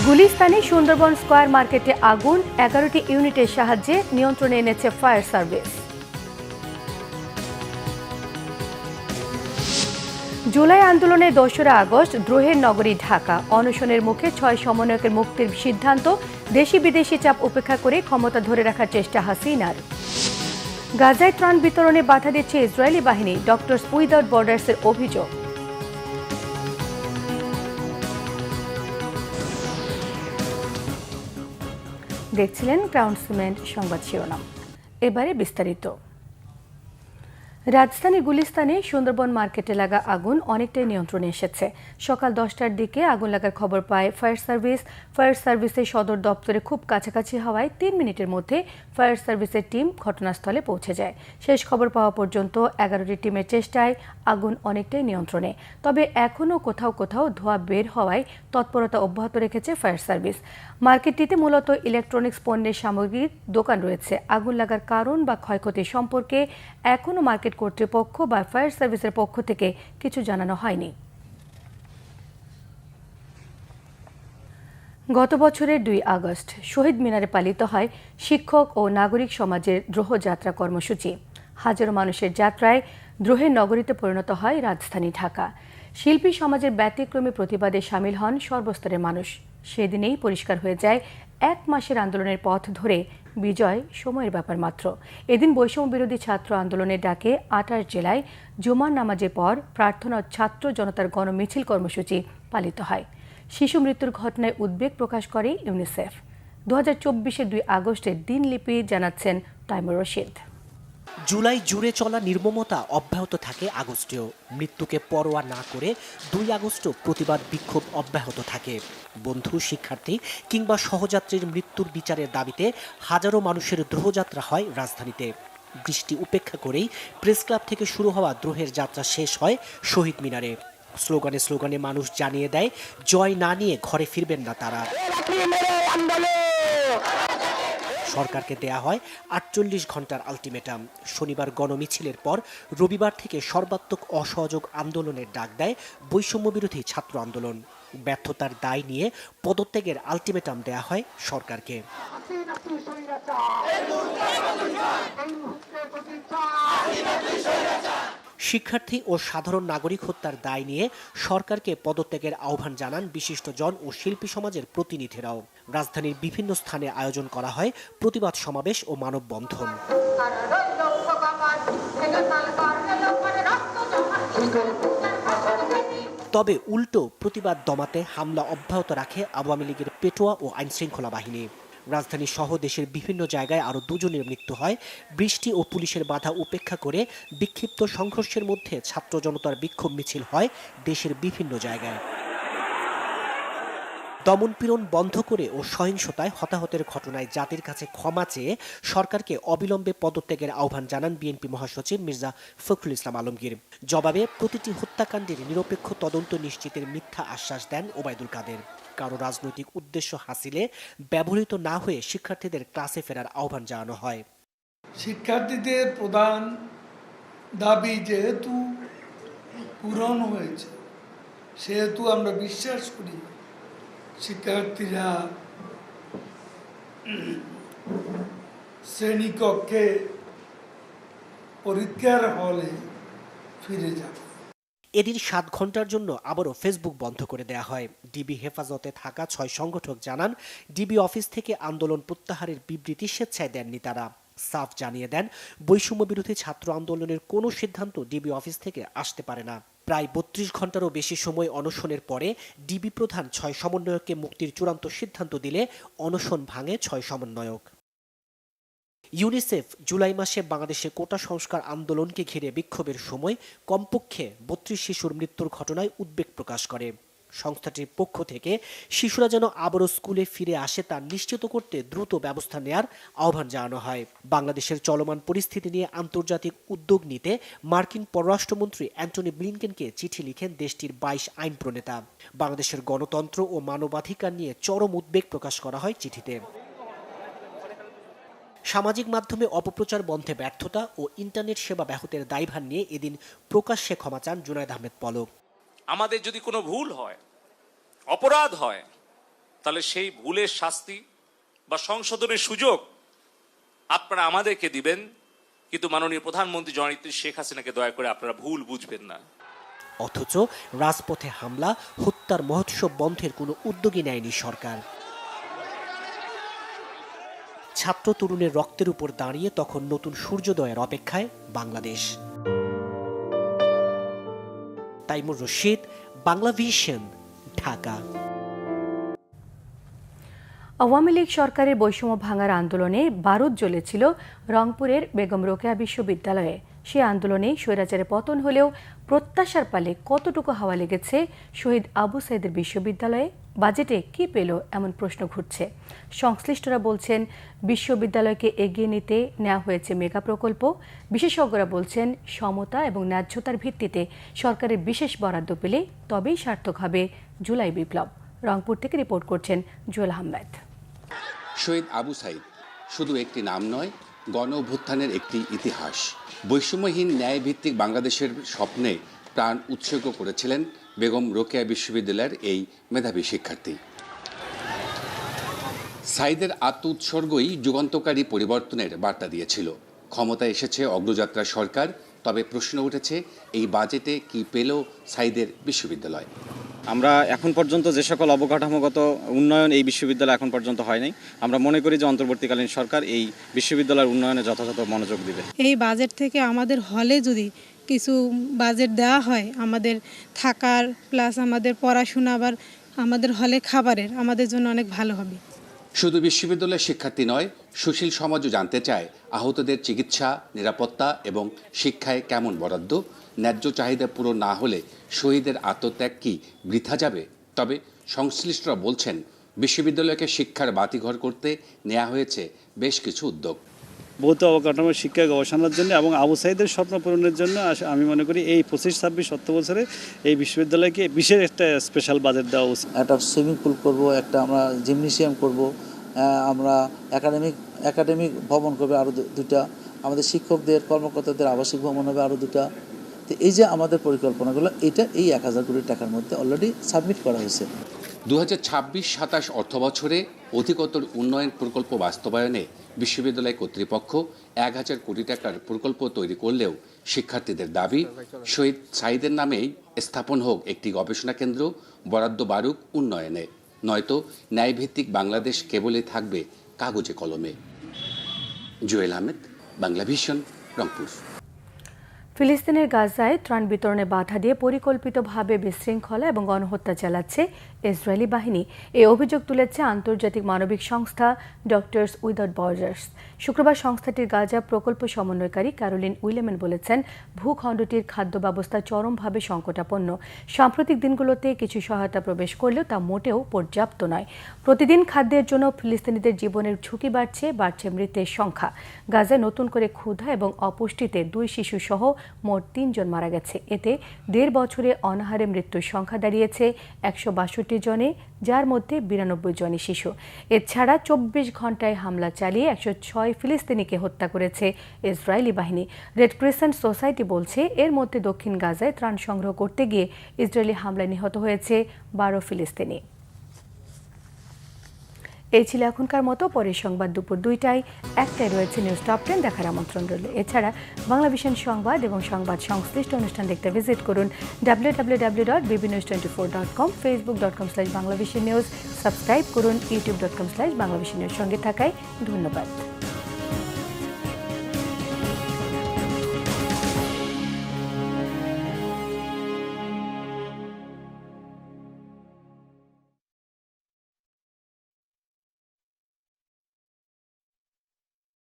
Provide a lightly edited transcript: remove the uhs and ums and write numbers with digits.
গুলিস্তানে Sundarban square মার্কেটে আগুন 11টি ইউনিটের সাহায্যে নিয়ন্ত্রণে এনেছে ফায়ার সার্ভিস। জুলাই আন্দোলনে 2রা আগস্ট দ্রোহের নগরী ঢাকা। অনশনের মুখে 6 সমন্বয়কের মুক্তির সিদ্ধান্ত। দেশি বিদেশি চাপ উপেক্ষা করে ক্ষমতা ধরে রাখার চেষ্টা হাসিনার। গাজায় ত্রাণ বিতরণে বাধা দিচ্ছে ইসরায়েলি বাহিনী, ডক্টরস উইদাউট বর্ডার্সের অভিযোগ। দেখছিলেন ক্রাউন সিমেন্ট সংবাদ শিরোনাম। এবারে বিস্তারিত। রাজধানী গুলিস্তানে সুন্দরবন মার্কেটে লাগা আগুন অনেকটাই নিয়ন্ত্রণে এসেছে। সকাল 10টার দিকে আগুন লাগার খবর পায় ফায়ার সার্ভিস। ফায়ার সার্ভিসের সদর দপ্তরে খুব কাছাকাছি হওয়ায় 3 মিনিটের মধ্যে ফায়ার সার্ভিসের টিম ঘটনাস্থলে পৌঁছে যায়। শেষ খবর পাওয়া পর্যন্ত 11টি টিমের চেষ্টায় আগুন অনেকটাই নিয়ন্ত্রণে। তবে এখনও কোথাও কোথাও ধোঁয়া বের হওয়ায় তৎপরতা অব্যাহত রেখেছে ফায়ার সার্ভিস। মার্কেটটিতে মূলত ইলেকট্রনিক্স পণ্যের সামগ্রীর দোকান রয়েছে। আগুন লাগার কারণ বা ক্ষয়ক্ষতি সম্পর্কে এখনও মার্কেট কর্তৃপক্ষ বা ফায়ার সার্ভিসের পক্ষ থেকে কিছু জানানো হয়নি। গত বছরের 2 আগস্ট শহীদ মিনারে পালিত হয় শিক্ষক ও নাগরিক সমাজের দ্রোহযাত্রা কর্মসূচি। হাজারো মানুষের যাত্রায় দ্রোহের নগরীতে পরিণত হয় রাজধানী ঢাকা। শিল্পী সমাজের ব্যতিক্রমী প্রতিবাদে সামিল হন সর্বস্তরের মানুষ। সেদিনেই পরিষ্কার হয়ে যায় 1 মাসের আন্দোলনের পথ ধরে বিজয় সময়ের ব্যাপার মাত্র। এদিন বৈষম্য বিরোধী ছাত্র আন্দোলনের ডাকে 28 জেলায় জুমার নামাজের পর প্রার্থনা ছাত্র জনতার গণমিছিল কর্মসূচি পালিত হয়। শিশু মৃত্যুর ঘটনায় উদ্বেগ প্রকাশ করে ইউনিসেফ। 2024-এর 2 আগস্টের দিনলিপি জানাচ্ছেন তাইমুর রশিদ। জুলাই জুড়ে চলা নির্মমতা অব্যাহত থাকে আগস্টেও। মৃত্যুকে পরোয়া না করে 2 আগস্টও প্রতিবাদ বিক্ষোভ অব্যাহত থাকে। বন্ধু, শিক্ষার্থী কিংবা সহযাত্রীর মৃত্যুর বিচারের দাবিতে হাজারো মানুষের দ্রোহযাত্রা হয় রাজধানীতে। বৃষ্টি উপেক্ষা করেই প্রেস ক্লাব থেকে শুরু হওয়া দ্রোহের যাত্রা শেষ হয় শহীদ মিনারে। স্লোগানে স্লোগানে মানুষ জানিয়ে দেয়, জয় না নিয়ে ঘরে ফিরবেন না তারা। সরকারকে দেয়া হয় 48 ঘন্টার আলটিমেটাম। শনিবার গণমিছিলের পর রবিবার থেকে সর্বাত্মক অসহযোগ আন্দোলনের ডাক দেয় বৈষম্য বিরোধী ছাত্র আন্দোলন। ব্যর্থতার দায় নিয়ে পদত্যাগের আলটিমেটাম দেয়া হয় সরকারকে। শিক্ষার্থী ও সাধারণ নাগরিক হত্যার দায় নিয়ে সরকারকে পদত্যাগের আহ্বান জানান বিশিষ্টজন ও শিল্পী সমাজের প্রতিনিধিরাও। রাজধানীর বিভিন্ন স্থানে আয়োজন করা হয় প্রতিবাদ সমাবেশ ও মানববন্ধন। তবে উল্টো প্রতিবাদ দমাতে হামলা অব্যাহত রাখে আওয়ামী লীগের পেটোয়া ও আইনশৃঙ্খলা বাহিনী। রাজধানী সহ দেশের বিভিন্ন জায়গায় আরও 2 জনের মৃত্যু হয়। বৃষ্টি ও পুলিশের বাধা উপেক্ষা করে বিক্ষিপ্ত সংঘর্ষের মধ্যে ছাত্র জনতার বিক্ষোভ মিছিল হয় দেশের বিভিন্ন জায়গায়। দমনপীড়ন বন্ধ করে ও সহিংসতায় হতাহতের ঘটনায় জাতির কাছে ক্ষমা চেয়ে সরকারকে অবিলম্বে পদত্যাগের আহ্বান জানান বিএনপি মহাসচিব মির্জা ফখরুল ইসলাম আলমগীর। জবাবে প্রতিটি হত্যাকাণ্ডের নিরপেক্ষ তদন্ত নিশ্চিতের মিথ্যা আশ্বাস দেন ওবায়দুল কাদের। কারো রাজনৈতিক উদ্দেশ্য হাসিলে ব্যবহৃত না হয়ে শিক্ষার্থীদের ক্লাসে ফেরার আহ্বান জানানো হয়। শিক্ষার্থীদের প্রধান দাবি যেহেতু পূরণ হয়েছে, সেহেতু আমরা বিশ্বাস করি শিক্ষার্থীরা শ্রেণীকক্ষে পরীক্ষার হলে ফিরে যাবে। এদিন 7 ঘন্টার জন্য আবারও ফেসবুক বন্ধ করে দেয়া হয়। ডিবি হেফাজতে থাকা 6 সংগঠক জানান, ডিবি অফিস থেকে আন্দোলন প্রত্যাহারের বিবৃতি স্বেচ্ছায় দেননি তারা। সাফ জানিয়ে দেন, বৈষম্য বিরোধী ছাত্র আন্দোলনের কোনো সিদ্ধান্ত ডিবি অফিস থেকে আসতে পারে না। প্রায় 32 ঘন্টারও বেশি সময় অনশনের পরে ডিবি প্রধান 6 সমন্বয়ককে মুক্তির চূড়ান্ত সিদ্ধান্ত দিলে অনশন ভাঙে 6 সমন্বয়ক। ইউনিসেফ জুলাই মাসে বাংলাদেশে কোটা সংস্কার আন্দোলনকে ঘিরে বিক্ষোভের সময় কমপক্ষে 32 শিশুর মৃত্যুর ঘটনায় উদ্বেগ প্রকাশ করে। সংস্থাটির পক্ষ থেকে শিশুরা যেন আবারও স্কুলে ফিরে আসে তা নিশ্চিত করতে দ্রুত ব্যবস্থা নেয়ার আহ্বান জানানো হয়। বাংলাদেশের চলমান পরিস্থিতি নিয়ে আন্তর্জাতিক উদ্যোগ নিতে মার্কিন পররাষ্ট্রমন্ত্রী অ্যান্টনি ব্লিনকেনকে চিঠি লিখেন দেশটির 22 আইন প্রণেতা। বাংলাদেশের গণতন্ত্র ও মানবাধিকার নিয়ে চরম উদ্বেগ প্রকাশ করা হয় চিঠিতে। সামাজিক মাধ্যমে অপপ্রচার বন্ধে ব্যর্থতা ও ইন্টারনেট সেবা ব্যাহতের দায়ভার নিয়ে এদিন প্রকাশ্যে ক্ষমা চান জুনায়েদ আহমেদ পলক। আমাদের যদি কোনো ভুল হয়, অপরাধ হয়, তাহলে সেই ভুলের শাস্তি বা সংশোধনের সুযোগ আপনারা আমাদেরকে দিবেন, কিন্তু মাননীয় প্রধানমন্ত্রী জননেত্রী শেখ হাসিনাকে দয়া করে আপনারা ভুল বুঝবেন না। অথচ রাজপথে হামলা, হত্যার মহোৎসব বন্ধের কোনো উদ্যোগই নেয়নি সরকার। ছাত্র তরুণের রক্তের উপর দাঁড়িয়ে তখন নতুন সূর্যোদয়ের অপেক্ষায় বাংলাদেশ। তাইমুর রশিদ, বাংলা ভিশন, ঢাকা। আওয়ামী লীগ সরকারের বৈষম্য ভাঙার আন্দোলনে বারুদ জ্বলেছিল রংপুরের বেগম রোকেয়া বিশ্ববিদ্যালয়ে। সেই আন্দোলনে স্বৈরাচারের পতন হলেও প্রত্যাশার পালে কতটুকু হাওয়া লেগেছে শহীদ আবু সাইদের বিশ্ববিদ্যালয়ে? বাজেটে কি পেল এমন প্রশ্ন ঘুরছে। সংশ্লিষ্টরা বলছেন বিশ্ববিদ্যালয়কে এগিয়ে নিতে নেওয়া হয়েছে মেগা প্রকল্প। বিশেষজ্ঞরা বলছেন সমতা এবং ন্যায্যতার ভিত্তিতে সরকারের বিশেষ বরাদ্দ পেলে তবেই সার্থক হবে জুলাই বিপ্লব। রংপুর থেকে রিপোর্ট করছেন জুয়েল আহমেদ। শহীদ আবু সাইদ শুধু একটি নাম নয়, গণ অভ্যুত্থানের একটি ইতিহাস। বৈষম্যহীন ন্যায়ভিত্তিক বাংলাদেশের স্বপ্নে প্রাণ উৎসর্গ করেছিলেন বেগম রোকেয়া বিশ্ববিদ্যালয়ের এই মেধাবী শিক্ষার্থী। সাইদের আত্ম উৎসর্গই যুগান্তকারী পরিবর্তনের বার্তা দিয়েছিল। ক্ষমতায় এসেছে অগ্রযাত্রা সরকার, তবে প্রশ্ন উঠেছে এই বাজেটে কি পেল সাইদের বিশ্ববিদ্যালয়? আমরা এখন পর্যন্ত যে সকল অবকাঠামোগত উন্নয়ন এই বিশ্ববিদ্যালয় এখন পর্যন্ত হয় নাই, আমরা মনে করি যে অন্তর্বর্তীকালীন সরকার এই বিশ্ববিদ্যালয়ের উন্নয়নে যথাযথ মনোযোগ দিবে। এই বাজেট থেকে আমাদের হলে যদি কিছু বাজেট দেওয়া হয়, আমাদের থাকার প্লাস আমাদের পড়াশোনা, আবার আমাদের হলে খাবারের, আমাদের জন্য অনেক ভালো হবে। শুধু বিশ্ববিদ্যালয়ের শিক্ষার্থী নয়, সুশীল সমাজও জানতে চায় আহতদের চিকিৎসা, নিরাপত্তা এবং শিক্ষায় কেমন বরাদ্দ। ন্যায্য চাহিদা পূরণ না হলে শহীদের আত্মত্যাগ কি বৃথা যাবে? তবে সংশ্লিষ্টরা বলছেন বিশ্ববিদ্যালয়কে শিক্ষার বাতিঘর করতে নেওয়া হয়েছে বেশ কিছু উদ্যোগ। ভৌত অবকাঠামো শিক্ষা গবেষণার জন্য এবং আবু সাইদের স্বপ্ন পূরণের জন্য আমি মনে করি এই 25-26 বছরে এই বিশ্ববিদ্যালয়কে বিশেষ একটা স্পেশাল বাজেট দেওয়া উচিত। একটা সুইমিং পুল করব, একটা আমরা জিমনেশিয়াম করব, আমরা একাডেমিক ভবন করবে আরও 2টা, আমাদের শিক্ষকদের কর্মকর্তাদের আবাসিক ভবন হবে আরও 2টা। তো এই যে আমাদের পরিকল্পনাগুলো, এটা এই 1000 কোটি টাকার মধ্যে অলরেডি সাবমিট করা হয়েছে। 2026-27 অর্থবছরে অধিকতর উন্নয়ন প্রকল্প বাস্তবায়নে বিশ্ববিদ্যালয় কর্তৃপক্ষ 1000 কোটি টাকার প্রকল্প তৈরি করলেও শিক্ষার্থীদের দাবি শহীদ সাইদের নামেই স্থাপন হোক একটি গবেষণা কেন্দ্র, বরাদ্দ বাড়ুক উন্নয়নে, নয়তো ন্যায়ভিত্তিক বাংলাদেশ কেবলই থাকবে কাগজে কলমে। জুয়েল আহমেদ, বাংলা ভিশন, রংপুর। ফিলিস্তিনের গাজায় ত্রাণ বিতরণে বাধা দিয়ে পরিকল্পিতভাবে বিশৃঙ্খলা এবং গণহত্যা চালাচ্ছে ইসরায়েলি বাহিনী। এই অভিযোগ তুলেছে আন্তর্জাতিক মানবিক সংস্থা ডক্টরস উইদাউট বর্ডার্স। শুক্রবার সংস্থাটির গাজা প্রকল্প সমন্বয়কারী ক্যারোলিন উইলেম্যান বলেছেন, ভূখণ্ডটির খাদ্য ব্যবস্থা চরমভাবে সংকটাপন্ন। সাম্প্রতিক দিনগুলোতে কিছু সহায়তা প্রবেশ করলেও তা মোটেও পর্যাপ্ত নয়। প্রতিদিন খাদ্যের জন্য ফিলিস্তিনিদের জীবনের ঝুঁকি বাড়ছে মৃতের সংখ্যা। গাজায় নতুন করে ক্ষুধা এবং অপুষ্টিতে 2 শিশু সহ মোট 3 জন মারা গেছে। এতে 1.5 বছরে অনাহারে মৃত্যুর সংখ্যা দাঁড়িয়েছে 162 জনে, যার মধ্যে 92 জনই শিশু। এছাড়া 24 ঘন্টায় হামলা চালিয়ে 106 ফিলিস্তিনিকে হত্যা করেছে ইসরায়েলি বাহিনী। রেড ক্রিসেন্ট সোসাইটি বলছে, এর মধ্যে দক্ষিণ গাজায় ত্রাণ সংগ্রহ করতে গিয়ে ইসরায়েলি হামলায় নিহত হয়েছে 12 ফিলিস্তিনি। এই ছিল এখনকার মতো। পরের সংবাদ দুপুর 2টায়। 1টায় রয়েছে নিউজ টপ 10 দেখার আমন্ত্রণ রইল। এছাড়া বাংলা ভিশন সংবাদ এবং সংবাদ সংশ্লিষ্ট অনুষ্ঠান দেখতে ভিজিট করুন www.bbnews24.com, facebook.com/banglavishnnews, সাবস্ক্রাইব করুন youtube.com/banglavishnnews। সঙ্গে থাকায় ধন্যবাদ।